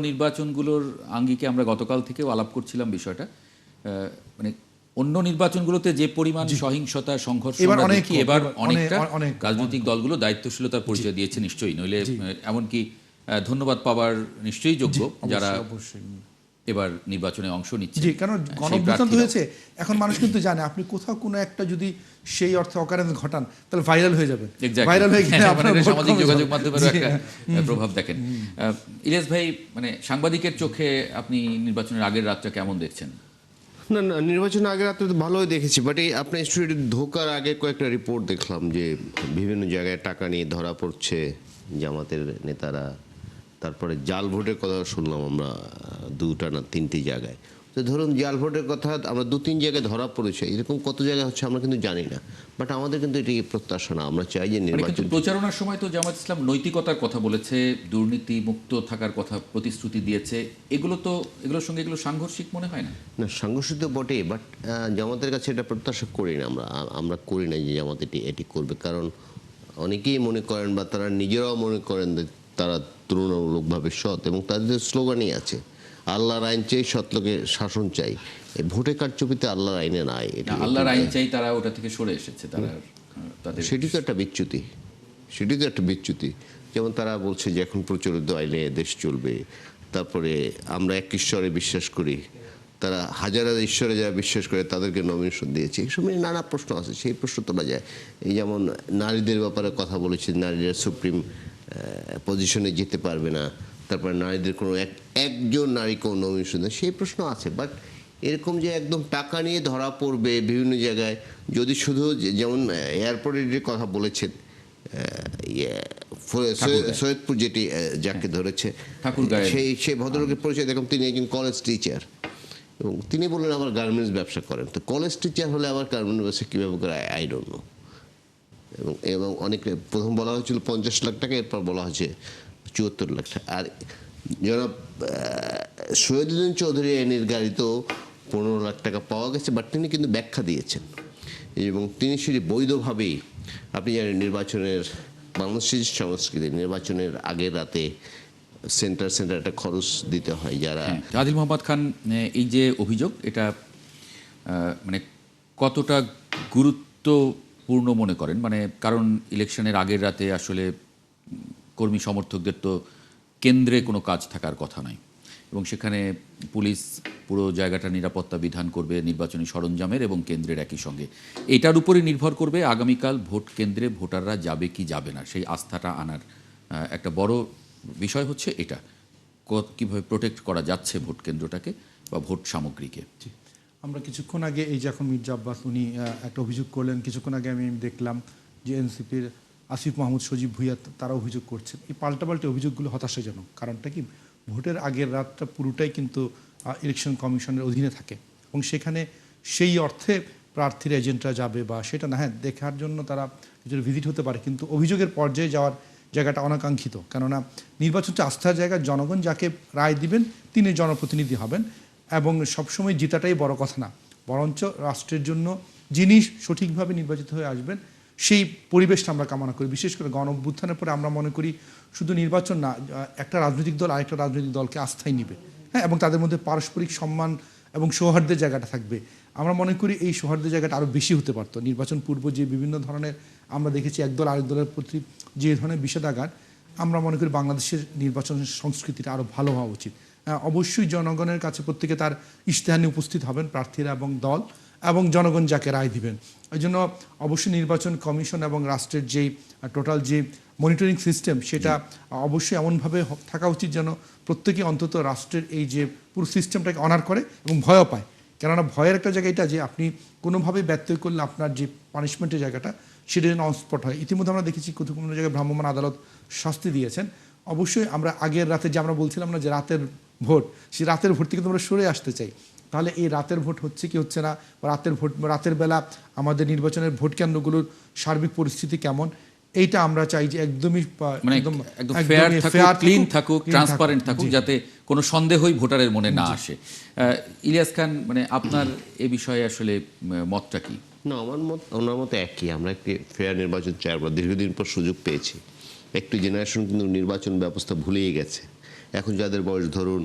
নির্বাচনগুলোর আঙ্গিকে আমরা গতকাল থেকেও আলাপ করছিলাম বিষয়টা। মানে অন্য নির্বাচনগুলোতে যে পরিমাণ সহিংসতা সংঘর্ষ আমরা দেখি, এবার অনেকটা রাজনৈতিক দলগুলো দায়িত্বশীলতার পরিচয় দিয়েছে নিশ্চয়ই, নইলে এমনকি ধন্যবাদ পাওয়ার নিশ্চয়ই যোগ্য যারা এবার নির্বাচনে অংশ নিচ্ছে। জি, কারণ গণঅভ্যুত্থান হয়েছে, এখন মানুষ কিন্তু জানে আপনি কোথাও কোনো একটা যদি সেই অর্থে অকারেন্স ঘটান তাহলে ভাইরাল হয়ে যাবে, ভাইরাল হয়ে গেলে আপনার সামাজিক যোগাযোগ মাধ্যমের একটা প্রভাব দেখেন। ইলিয়াস ভাই, মানে সাংবাদিকের চোখে আপনি নির্বাচনের আগের রাতটা কেমন দেখছেন? না না, নির্বাচনের আগের রাতে তো ভালোই দেখেছি, বাট এই আপনার স্টুডিও ঢোকার আগে কয়েকটা রিপোর্ট দেখলাম যে বিভিন্ন জায়গায় টাকা নিয়ে ধরা পড়ছে জামাতের নেতারা। তারপরে জাল ভোটের কথা শুনলাম আমরা দুটা না তিনটি জায়গায়। তো ধরুন জাল ভোটের কথা আমরা দু তিন জায়গায় ধরা পড়েছে, এরকম কত জায়গায় হচ্ছে আমরা কিন্তু জানি না। বাট আমাদের কিন্তু এটি প্রত্যাশা না, আমরা চাই যে নির্বাচন। প্রচারণার সময় তো জামাত ইসলাম নৈতিকতার কথা বলেছে, দুর্নীতি মুক্ত থাকার কথা প্রতিশ্রুতি দিয়েছে, এগুলোর সঙ্গে এগুলো সাংঘর্ষিক মনে হয় না? না, সাংঘর্ষিক তো বটেই, বাট জামাতের কাছে এটা প্রত্যাশা করি না। আমরা করি না যে জামাত এটি করবে, কারণ অনেকেই মনে করেন বা তারা নিজেরাও মনে করেন যে তারা তুলনামূলকভাবে সৎ, এবং তাদের স্লোগানই আছে আল্লাহর আইন চাই, সৎ লোকের শাসন চাই। এই ভোটে কারচুপিতে আল্লাহর আইনে নাই, আল্লাহর আইন চাই, তারা ওটা থেকে সরে এসেছে। সেটি তো একটা বিচ্যুতি। যেমন তারা বলছে যে এখন প্রচলিত আইনে দেশ চলবে, তারপরে আমরা এক ঈশ্বরে বিশ্বাস করি, তারা হাজার হাজার ঈশ্বরে যারা বিশ্বাস করে তাদেরকে নমিনেশন দিয়েছে। এই সময় নানা প্রশ্ন আছে, সেই প্রশ্ন তোলা যায়। এই যেমন নারীদের ব্যাপারে কথা বলেছে, নারীরা সুপ্রিম পজিশনে যেতে পারবে না, তারপরে নারীদের কোনো একজন নারী কোনো নমিনেশন দেয়, সেই প্রশ্ন আছে। বাট এরকম যে একদম টাকা নিয়ে ধরা পড়বে বিভিন্ন জায়গায়, যদি শুধু যেমন এয়ারপোর্টের যে কথা বলেছেন সৈয়দপুর যেটি যাকে ধরেছে সেই ভদ্রলোকের পরিচয় দেখুন, তিনি একজন কলেজ টিচার, এবং তিনি বললেন আবার গার্মেন্টস ব্যবসা করেন। তো কলেজ টিচার হলে আবার গার্মেন্টস ব্যবসা কীভাবে করে আই ডোন্ট নো। এবং অনেক প্রথম বলা হয়েছিল 50 লাখ টাকা, এরপর বলা হয়েছে 74 লাখ টাকা। আর জনাব শহীদুদ্দিন চৌধুরী নির্ধারিত 15 লাখ টাকা পাওয়া গেছে, বাট তিনি কিন্তু ব্যাখ্যা দিয়েছেন, এবং তিনি সেটি বৈধভাবেই, আপনি জানেন নির্বাচনের বাংলাদেশের সংস্কৃতি, নির্বাচনের আগের রাতে সেন্টার একটা খরচ দিতে হয় যারা। আদিল মোহাম্মদ খান, এই যে অভিযোগ, এটা মানে কতটা গুরুত্বপূর্ণ মনে করেন? মানে কারণ ইলেকশনের আগের রাতে আসলে কর্মী সমর্থকদের তো কেন্দ্রে কোনো কাজ থাকার কথা নয়, এবং সেখানে পুলিশ পুরো জায়গাটা নিরাপত্তা বিধান করবে নির্বাচনী সরঞ্জামের এবং কেন্দ্রের একই সঙ্গে। এটার উপরে নির্ভর করবে আগামীকাল ভোট কেন্দ্রে ভোটাররা যাবে কি যাবে না, সেই আস্থাটা আনার একটা বড় বিষয় হচ্ছে এটা কীভাবে প্রোটেক্ট করা যাচ্ছে ভোট কেন্দ্রটাকে বা ভোট সামগ্রীকে। আমরা কিছুক্ষণ আগে এই যে এখন মির্জা আব্বাস উনি একটা অভিযোগ করলেন, কিছুক্ষণ আগে আমি দেখলাম যে এনসিপির আসিফ মাহমুদ, সজীব ভুইয়া তারা অভিযোগ করছেন। এই পাল্টাপাল্টি অভিযোগগুলো হতাশাজনক। কারণটা কি, ভোটের আগের রাতটা পুরোটাই কিন্তু ইলেকশন কমিশনের অধীনে থাকে, এবং সেখানে সেই অর্থে প্রার্থীর এজেন্টরা যাবে বা সেটা না, হ্যাঁ দেখার জন্য তারা কিছু ভিজিট হতে পারে, কিন্তু অভিযোগের পর্যায়ে যাওয়ার জায়গাটা অনাকাঙ্ক্ষিত। কেননা নির্বাচন হচ্ছে আস্থার জায়গা, জনগণ যাকে রায় দিবেন তিনি জনপ্রতিনিধি হবেন, এবং সবসময় জিতাটাই বড় কথা না, বরঞ্চ রাষ্ট্রের জন্য যিনি সঠিকভাবে নির্বাচিত হয়ে আসবেন সেই পরিবেশটা আমরা কামনা করি। বিশেষ করে গণঅভ্যুত্থানের পরে আমরা মনে করি শুধু নির্বাচন না, একটা রাজনৈতিক দল আরেকটা রাজনৈতিক দলকে আস্থায় নিবে, হ্যাঁ, এবং তাদের মধ্যে পারস্পরিক সম্মান এবং সৌহার্দ্যের জায়গাটা থাকবে। আমরা মনে করি এই সৌহার্দ্যের জায়গাটা আরও বেশি হতে পারতো। নির্বাচন পূর্ব যে বিভিন্ন ধরনের আমরা দেখেছি একদল আরেক দলের প্রতি যে ধরনের বিষেধাঘাত, আমরা মনে করি বাংলাদেশের নির্বাচন সংস্কৃতিটা আরও ভালো হওয়া উচিত। অবশ্যই জনগণের কাছে প্রত্যেকে তার ইশতেহার নিয়ে উপস্থিত হবেন, প্রার্থীরা এবং দল, এবং জনগণ যাকে রায় দিবেন। এই জন্য অবশ্যই নির্বাচন কমিশন এবং রাষ্ট্রের যেই টোটাল যে মনিটরিং সিস্টেম, সেটা অবশ্যই এমনভাবে থাকা উচিত যেন প্রত্যেকে অন্তত রাষ্ট্রের এই যে পুরো সিস্টেমটাকে অনার করে এবং ভয়ও পায়। কেননা ভয়ের একটা জায়গা এটা যে আপনি কোনোভাবে ব্যত্যয় করলে আপনার যে পানিশমেন্টের জায়গাটা সেটা যেন অনস্পট হয়। ইতিমধ্যে আমরা দেখেছি কোনো জায়গায় ভ্রাম্যমাণ আদালত শাস্তি দিয়েছেন। অবশ্যই আমরা আগের রাতে যে আমরা বলছিলাম না যে রাতের ভোট, সেই রাতের ভোট থেকে তোমরা সরে আসতে চাই, তাহলে এই রাতের ভোট হচ্ছে কি হচ্ছে না, বা রাতের বেলা আমাদের নির্বাচনের ভোট কেন্দ্রগুলোর সার্বিক পরিস্থিতি কেমন, এইটা আমরা চাই যে একদমই একদম ফেয়ার, ক্লিন থাকুক, ট্রান্সপারেন্ট থাকুক, যাতে কোনো সন্দেহই ভোটারের মনে না আসে। ইলিয়াস খান, মানে আপনার এ বিষয়ে আসলে মতটা কি? না, ওনার মতো একই, আমরা একটি ফেয়ার নির্বাচন চাই। আমরা দীর্ঘদিন পর সুযোগ পেয়েছি। একটি জেনারেশন কিন্তু নির্বাচন ব্যবস্থা ভুলেই গেছে। এখন যাদের বয়স ধরুন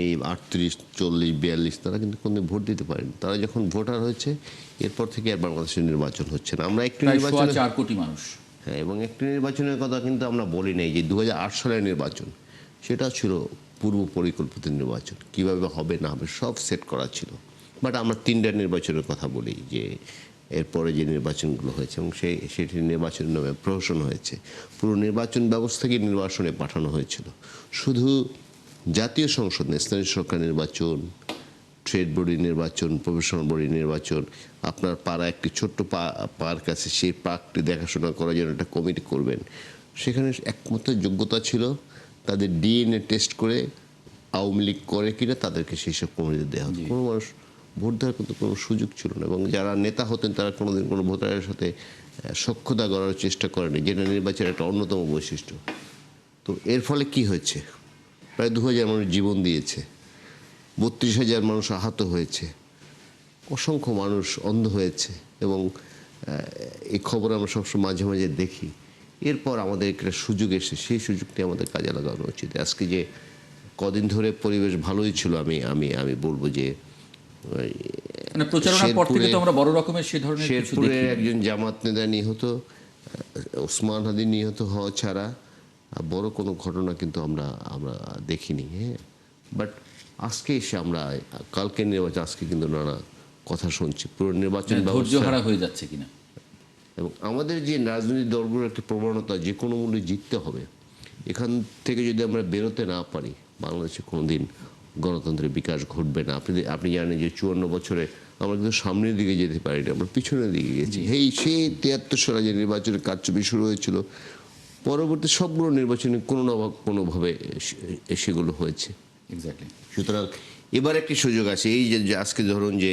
এই 38, 40, 42, তারা কিন্তু কোনদিন ভোট দিতে পারেনি। তারা যখন ভোটার হয়েছে এরপর থেকে আর বাংলাদেশের নির্বাচন হচ্ছে না। আমরা একটি প্রায় নির্বাচন 4 কোটি মানুষ। হ্যাঁ, এবং একটি নির্বাচনের কথা কিন্তু আমরা বলি নাই যে 2008 সালের নির্বাচন, সেটা ছিল পূর্ব পরিকল্পিত নির্বাচন, কিভাবে হবে না হবে সব সেট করা ছিল। বাট আমরা 3টা নির্বাচনের কথা বলি যে এরপরে যে নির্বাচনগুলো হয়েছে এবং সেটি নির্বাচনের নামে প্রহসন হয়েছে। পুরো নির্বাচন ব্যবস্থাকে নির্বাচনে পাঠানো হয়েছিল। শুধু জাতীয় সংসদ না, স্থানীয় সরকার নির্বাচন, ট্রেড বডি নির্বাচন, প্রফেশনাল বডি নির্বাচন, আপনার পাড়া একটি ছোট্ট পার্ক আছে, সেই পার্কটি দেখাশোনা করার জন্য একটা কমিটি করবেন। সেখানে একমাত্র যোগ্যতা ছিল তাদের ডিএনএ টেস্ট করে আওয়ামী লীগ করে কিনা তাদেরকে সেই সব কমিটি দেওয়া হতো। কোনো মানুষ ভোট দেওয়ার কিন্তু কোনো সুযোগ ছিল না, এবং যারা নেতা হতেন তারা কোনোদিন কোনো ভোটারের সাথে সখ্যতা গড়ার চেষ্টা করেনি, যেটা নির্বাচনের একটা অন্যতম বৈশিষ্ট্য। তো এর ফলে কি হয়েছে? প্রায় 2000 মানুষ জীবন দিয়েছে, 32,000 মানুষ আহত হয়েছে, অসংখ্য মানুষ অন্ধ হয়েছে, এবং এই খবর আমরা সবসময় মাঝে মাঝে দেখি। এরপর আমাদের একটা সুযোগ এসে সেই সুযোগটি আমাদের কাজে লাগানো উচিত। আজকে যে কদিন ধরে পরিবেশ ভালোই ছিল, আমি বলবো যে মানে প্রচারণার পর থেকে তো আমরা বড় রকমের সে ধরনের কিছু শেরপুরে দেখি। একজন জামাত নেতা নিহত, ওসমান হাদি নিহত হওয়া ছাড়া বড় কোনো ঘটনা কিন্তু আমরা দেখিনি। হ্যাঁ, বাট আজকে এসে আমরা কালকে নির্বাচন, আজকে কিন্তু নানা কথা শুনছি পুরো নির্বাচন ধৈর্য হারা হয়ে যাচ্ছে কিনা। এবং আমাদের যে রাজনৈতিক দলগুলোর একটা প্রবণতা যে কোনো মূল্যে জিততে হবে, এখান থেকে যদি আমরা বেরোতে না পারি বাংলাদেশে কোনোদিন গণতন্ত্রের বিকাশ ঘটবে না। আপনি জানেন যে 54 বছরে আমরা কিন্তু সামনের দিকে যেতে পারিনি, আমরা পিছনের দিকে গেছি। সেই 73 সালে যে নির্বাচনের কারচুপি শুরু হয়েছিল, পরবর্তী সবগুলো নির্বাচনে কোনো না কোনোভাবে সেগুলো হয়েছে। এক্স্যাক্টলি। সুতরাং এবার একটি সুযোগ আছে। এই যে আজকে ধরুন যে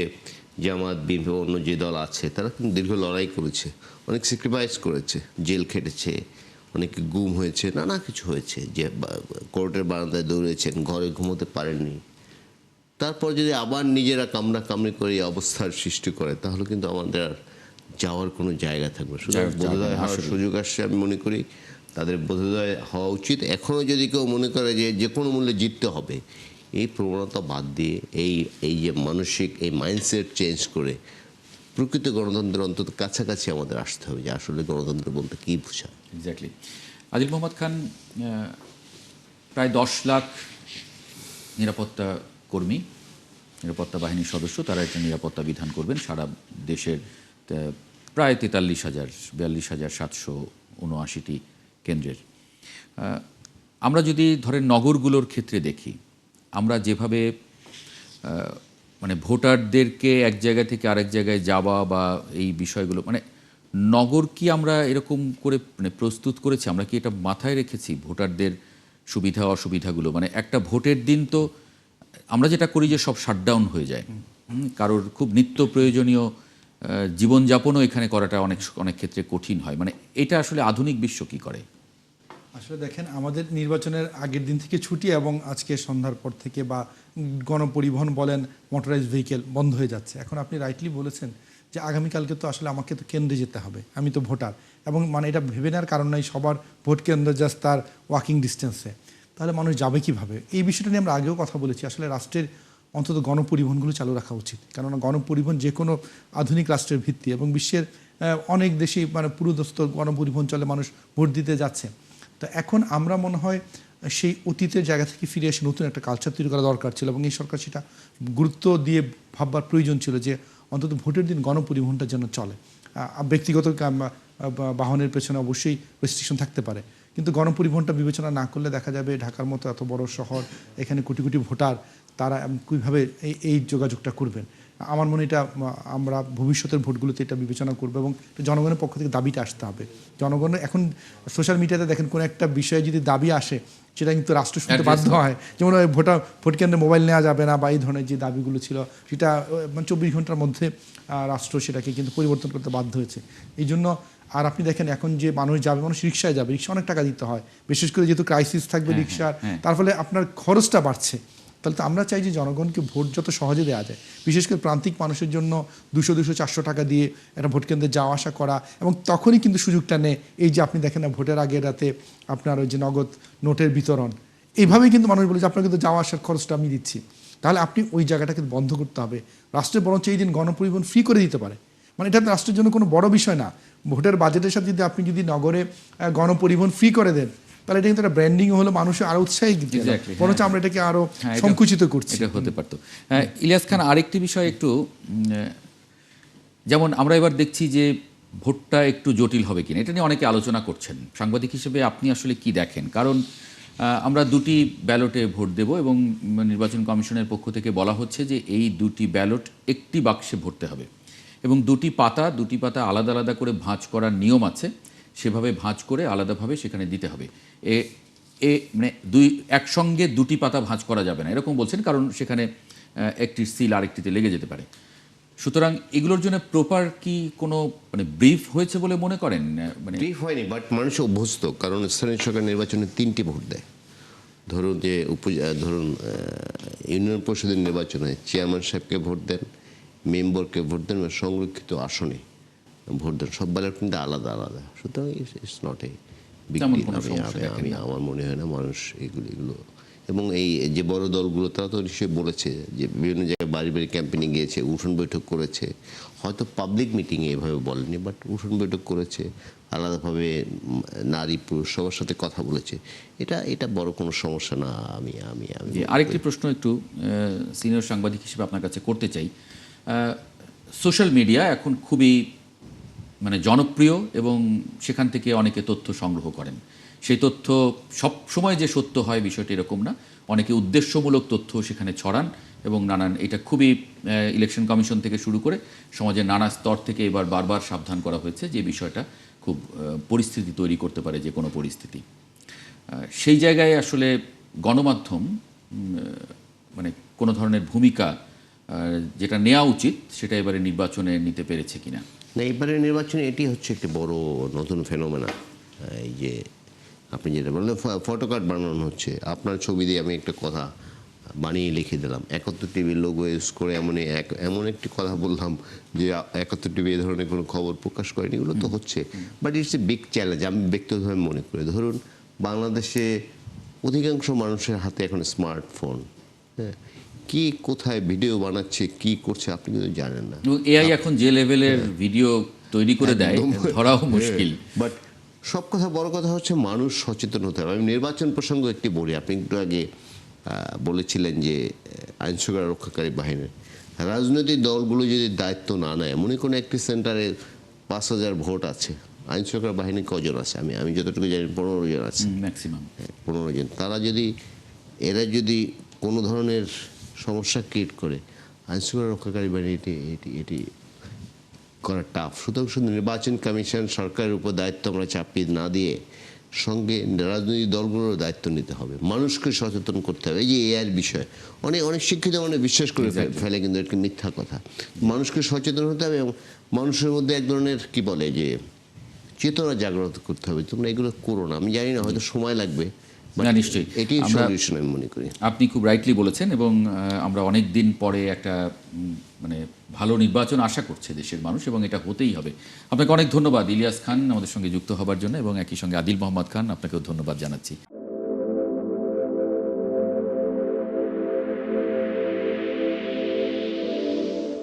জামাত, বিএনপি, অন্য যে দল আছে, তারা কিন্তু দীর্ঘ লড়াই করেছে, অনেক স্যাক্রিফাইস করেছে, জেল খেটেছে, অনেকে গুম হয়েছে, নানা কিছু হয়েছে, যে কোর্টের বারান্দায় দৌড়েছেন, ঘরে ঘুমোতে পারেননি। তারপর যদি আবার নিজেরা কামড়ি করে এই অবস্থার সৃষ্টি করে, তাহলে কিন্তু আমাদের আর যাওয়ার কোনো জায়গা থাকবে। সুতরাং বোধোদয় হওয়ার সুযোগ আসছে, আমি মনে করি তাদের বোধোদয় হওয়া উচিত। এখনও যদি কেউ মনে করে যে কোনো মূল্যে জিততে হবে, এই প্রবণতা বাদ দিয়ে এই যে মানসিক এই মাইন্ডসেট চেঞ্জ করে প্রকৃত গণতন্ত্রের অন্তত কাছাকাছি আমাদের আসতে হবে, যে আসলে গণতন্ত্র বলতে কী বোঝায়। এক্স্যাক্টলি। আদিল মোহাম্মদ খান, প্রায় 10 লাখ নিরাপত্তা কর্মী, নিরাপত্তা বাহিনীর সদস্য, তারা একটা নিরাপত্তা বিধান করবেন সারা দেশের প্রায় 43,042,779টি কেন্দ্রের। আমরা যদি ধরেন নগরগুলোর ক্ষেত্রে দেখি, আমরা যেভাবে মানে ভোটারদেরকে এক জায়গা থেকে আরেক জায়গায় যাওয়া বা এই বিষয়গুলো, মানে নগর কি আমরা এরকম করে মানে প্রস্তুত করেছি? আমরা কি এটা মাথায় রেখেছি ভোটারদের সুবিধা অসুবিধাগুলো? মানে একটা ভোটের দিন তো আমরা যেটা করি যে সব শাটডাউন হয়ে যায়, কারোর খুব নিত্য প্রয়োজনীয় জীবনযাপনও এখানে করাটা অনেক ক্ষেত্রে কঠিন হয়। মানে এটা আসলে আধুনিক বিশ্ব কি করে? আসলে দেখেন, আমাদের নির্বাচনের আগের দিন থেকে ছুটি এবং আজকে সন্ধ্যার পর থেকে বা গণপরিবহন বলেন, মোটরাইজড ভেহিকেল বন্ধ হয়ে যাচ্ছে। এখন আপনি রাইটলি বলেছেন যে আগামীকালকে তো আসলে আমাকে তো কেন্দ্রে যেতে হবে, আমি তো ভোটার, এবং মানে এটা ভেবে নেওয়ার কারণ নাই, সবার ভোট কেন্দ্র জাস্ট তার ওয়াকিং ডিস্টেন্সে। তাহলে মানুষ যাবে কীভাবে? এই বিষয়টা নিয়ে আমরা আগেও কথা বলেছি। আসলে রাষ্ট্রের অন্তত গণপরিবহনগুলো চালু রাখা উচিত, কেননা গণপরিবহন যে কোনো আধুনিক রাষ্ট্রের ভিত্তি, এবং বিশ্বের অনেক দেশেই মানে পুরোদস্ত গণপরিবহন চলে, মানুষ ভোট দিতে যাচ্ছে। তো এখন আমরা মনে হয় সেই অতীতের জায়গা থেকে ফিরে এসে নতুন একটা কালচার তৈরি করা দরকার ছিল, এবং এই সরকার সেটা গুরুত্ব দিয়ে ভাববার প্রয়োজন ছিল যে অন্তত ভোটের দিন গণপরিবহনটা যেন চলে। ব্যক্তিগত বাহনের পেছনে অবশ্যই রেস্ট্রিকশন থাকতে পারে, কিন্তু গণপরিবহনটা বিবেচনা না করলে দেখা যাবে ঢাকার মতো এত বড় শহর, এখানে কোটি কোটি ভোটার, তারা কীভাবে এই যোগাযোগটা করবেন। আমার মনে এটা আমরা ভবিষ্যতের ভোটগুলোতে এটা বিবেচনা করবো, এবং জনগণের পক্ষ থেকে দাবিটা আসতে হবে। জনগণের এখন সোশ্যাল মিডিয়াতে দেখেন কোনো একটা বিষয়ে যদি দাবি আসে, সেটা কিন্তু রাষ্ট্র শুনতে বাধ্য হয়। যেমন ভোট কেন্দ্রে মোবাইল নেওয়া যাবে না বা এই ধরনের যে দাবিগুলো ছিল, সেটা 24 ঘন্টার মধ্যে রাষ্ট্র সেটাকে কিন্তু পরিবর্তন করতে বাধ্য হয়েছে। এই জন্য আর আপনি দেখেন এখন যে মানুষ যাবে, মানুষ রিক্সায় যাবে, রিক্সা অনেক টাকা দিতে হয়, বিশেষ করে যেহেতু ক্রাইসিস থাকবে রিক্সার, তার ফলে আপনার খরচটা বাড়ছে। তাহলে তো আমরা চাই যে জনগণকে ভোট যত সহজে দেওয়া যায়, বিশেষ করে প্রান্তিক মানুষের জন্য 200-400 টাকা দিয়ে একটা ভোট কেন্দ্রে যাওয়া আসা করা, এবং তখনই কিন্তু সুযোগটা নেয় এই যে আপনি দেখেন না ভোটের আগের রাতে আপনার ওই যে নগদ নোটের বিতরণ, এইভাবেই কিন্তু মানুষ বলে যে আপনার কিন্তু যাওয়া আসার খরচটা আমি দিচ্ছি, তাহলে আপনি ওই জায়গাটাকে বন্ধ করতে হবে। রাষ্ট্রের বরঞ্চ এই দিন গণপরিবহন ফ্রি করে দিতে পারে, মানে এটা রাষ্ট্রের জন্য কোনো বড় বিষয় না। ভোটের বাজেটের সাথে যদি আপনি যদি নগরে গণপরিবহন ফ্রি করে দেন, তাহলে এটা কিন্তু একটা ব্র্যান্ডিং হলো, মানুষের আরো উৎসাহী দিতে বরঞ্চ আমরা এটাকে আরো সংকুচিত করছি। এটা হতে পারতো। ইলিয়াস খান, আরেকটি বিষয় একটু, যেমন আমরা এবার দেখছি যে ভোটটা একটু জটিল হবে কিনা, এটা নিয়ে অনেকে আলোচনা করছেন। সাংবাদিক হিসেবে আপনি আসলে কি দেখেন? কারণ আমরা দুটি ব্যালটে ভোট দেব এবং নির্বাচন কমিশনের পক্ষ থেকে বলা হচ্ছে যে এই দুটি ব্যালট একটি বাক্সে ভরতে হবে এবং দুটি পাতা আলাদা আলাদা করে ভাঁজ করার নিয়ম আছে, সেভাবে ভাঁজ করে আলাদাভাবে সেখানে দিতে হবে। মানে একসঙ্গে দুটি পাতা ভাঁজ করা যাবে না এরকম বলছেন, কারণ সেখানে একটির সিল আরেকটিতে লেগে যেতে পারে। সুতরাং এগুলোর জন্য প্রপার কি কোনো মানে ব্রিফ হয়েছে বলে মনে করেন? মানে ব্রিফ হয়নি, বাট মানুষ অভ্যস্ত, কারণ স্থানীয় সরকার নির্বাচনে 3টি ভোট দেয়। ধরুন যে ইউনিয়ন পরিষদের নির্বাচনে চেয়ারম্যান সাহেবকে ভোট দেন, মেম্বারকে ভোট দেন, সংরক্ষিত আসনে ভোট দেন, সব ব্যালট কিন্তু আলাদা আলাদা। সুতরাং it's not a big deal. আমার মনে হয় না মানুষ এগুলো এবং এই যে বড় দলগুলো তারা তো নিশ্চয়ই বলেছে যে বিভিন্ন জায়গায় বাড়ি বাড়ি ক্যাম্পেনিং গিয়েছে, উঠোন বৈঠক করেছে, হয়তো পাবলিক মিটিংয়ে এভাবে বলেনি, বাট উঠোন বৈঠক করেছে, আলাদাভাবে নারী পুরুষ সবার সাথে কথা বলেছে। এটা বড় কোনো সমস্যা না। আমি আরেকটি প্রশ্ন একটু সিনিয়র সাংবাদিক হিসেবে আপনার কাছে করতে চাই। সোশ্যাল মিডিয়া এখন খুবই মানে জনপ্রিয় এবং সেখান থেকে অনেকে তথ্য সংগ্রহ করেন। সেই তথ্য সব সময় যে সত্য হয় বিষয়টি এরকম না, অনেকে উদ্দেশ্যমূলক তথ্য সেখানে ছড়ান এবং নানান, এটা খুবই ইলেকশন কমিশন থেকে শুরু করে সমাজের নানা স্তর থেকে এবার বারবার সাবধান করা হয়েছে যে বিষয়টা খুব পরিস্থিতি তৈরি করতে পারে, যে কোনো পরিস্থিতি। সেই জায়গায় আসলে গণমাধ্যম মানে কোনো ধরনের ভূমিকা যেটা নেওয়া উচিত সেটা এবারে নির্বাচনে নিতে পেরেছে কিনা? না, এবারে নির্বাচনে এটি হচ্ছে একটি বড় নতুন ফেনোমেনা। এই যে আপনি যেটা বললেন ফটো কার্ড বানানো হচ্ছে, আপনার ছবি দিয়ে আমি একটা কথা বানিয়ে লিখে দিলাম, 71 টিভির লোগো ইউজ করে এমন একটি কথা বললাম যে 71 টিভি এ ধরনের কোনো খবর প্রকাশ করেনি। এগুলো তো হচ্ছে, but it's a big challenge আমি ব্যক্তিগতভাবে মনে করি। ধরুন বাংলাদেশে অধিকাংশ মানুষের হাতে এখন স্মার্টফোন, হ্যাঁ, কি কোথায় ভিডিও বানাচ্ছে কি করছে আপনি কিন্তু জানেন না। এআই এখন যে লেভেলের ভিডিও তৈরি করে দেয় ধরাও মুশকিল। বাট সব কথা বড় কথা হচ্ছে মানুষ সচেতন হতে হবে। আমি নির্বাচন প্রসঙ্গ একটি বলি, আপনি একটু আগে বলেছিলেন যে আইন শৃঙ্খলা রক্ষাকারী বাহিনীর রাজনৈতিক দলগুলো যদি দায়িত্ব না নেয়, মনে কোনো একটি সেন্টারে 5,000 ভোট আছে, আইন শৃঙ্খলা বাহিনী কজন আছে? আমি যতটুকু জানি 15 জন আছে ম্যাক্সিমাম, 15 জন। এরা যদি কোনো ধরনের সমস্যা ক্রিয়েট করে, আইন শৃঙ্খলা রক্ষাকারী বাহিনী এটি করা টাফ। সুতরাং শুধু নির্বাচন কমিশন সরকারের উপর দায়িত্ব আমরা চাপিয়ে না দিয়ে সঙ্গে রাজনৈতিক দলগুলোর দায়িত্ব নিতে হবে, মানুষকে সচেতন করতে হবে। এই যে এআইয়ের বিষয় অনেক শিক্ষিত মানে বিশ্বাস করে ফেলে, কিন্তু একটা মিথ্যা কথা। মানুষকে সচেতন হতে হবে এবং মানুষের মধ্যে এক ধরনের কি বলে যে চেতনা জাগ্রত করতে হবে, তোমরা এগুলো করো না। আমি জানি না, হয়তো সময় লাগবে, নিশ্চয়ই এটি সলিউশন আমি মনে করি। আপনি খুব রাইটলি বলেছেন এবং আমরা অনেক দিন পরে একটা মানে ভালো নির্বাচন আশা করছে দেশের মানুষ এবং এটা হতেই হবে। আপনাকে অনেক ধন্যবাদ ইলিয়াস খান আমাদের সঙ্গে যুক্ত হবার জন্য এবং একই সঙ্গে আদিল মোহাম্মদ খান, আপনাকেও ধন্যবাদ জানাচ্ছি।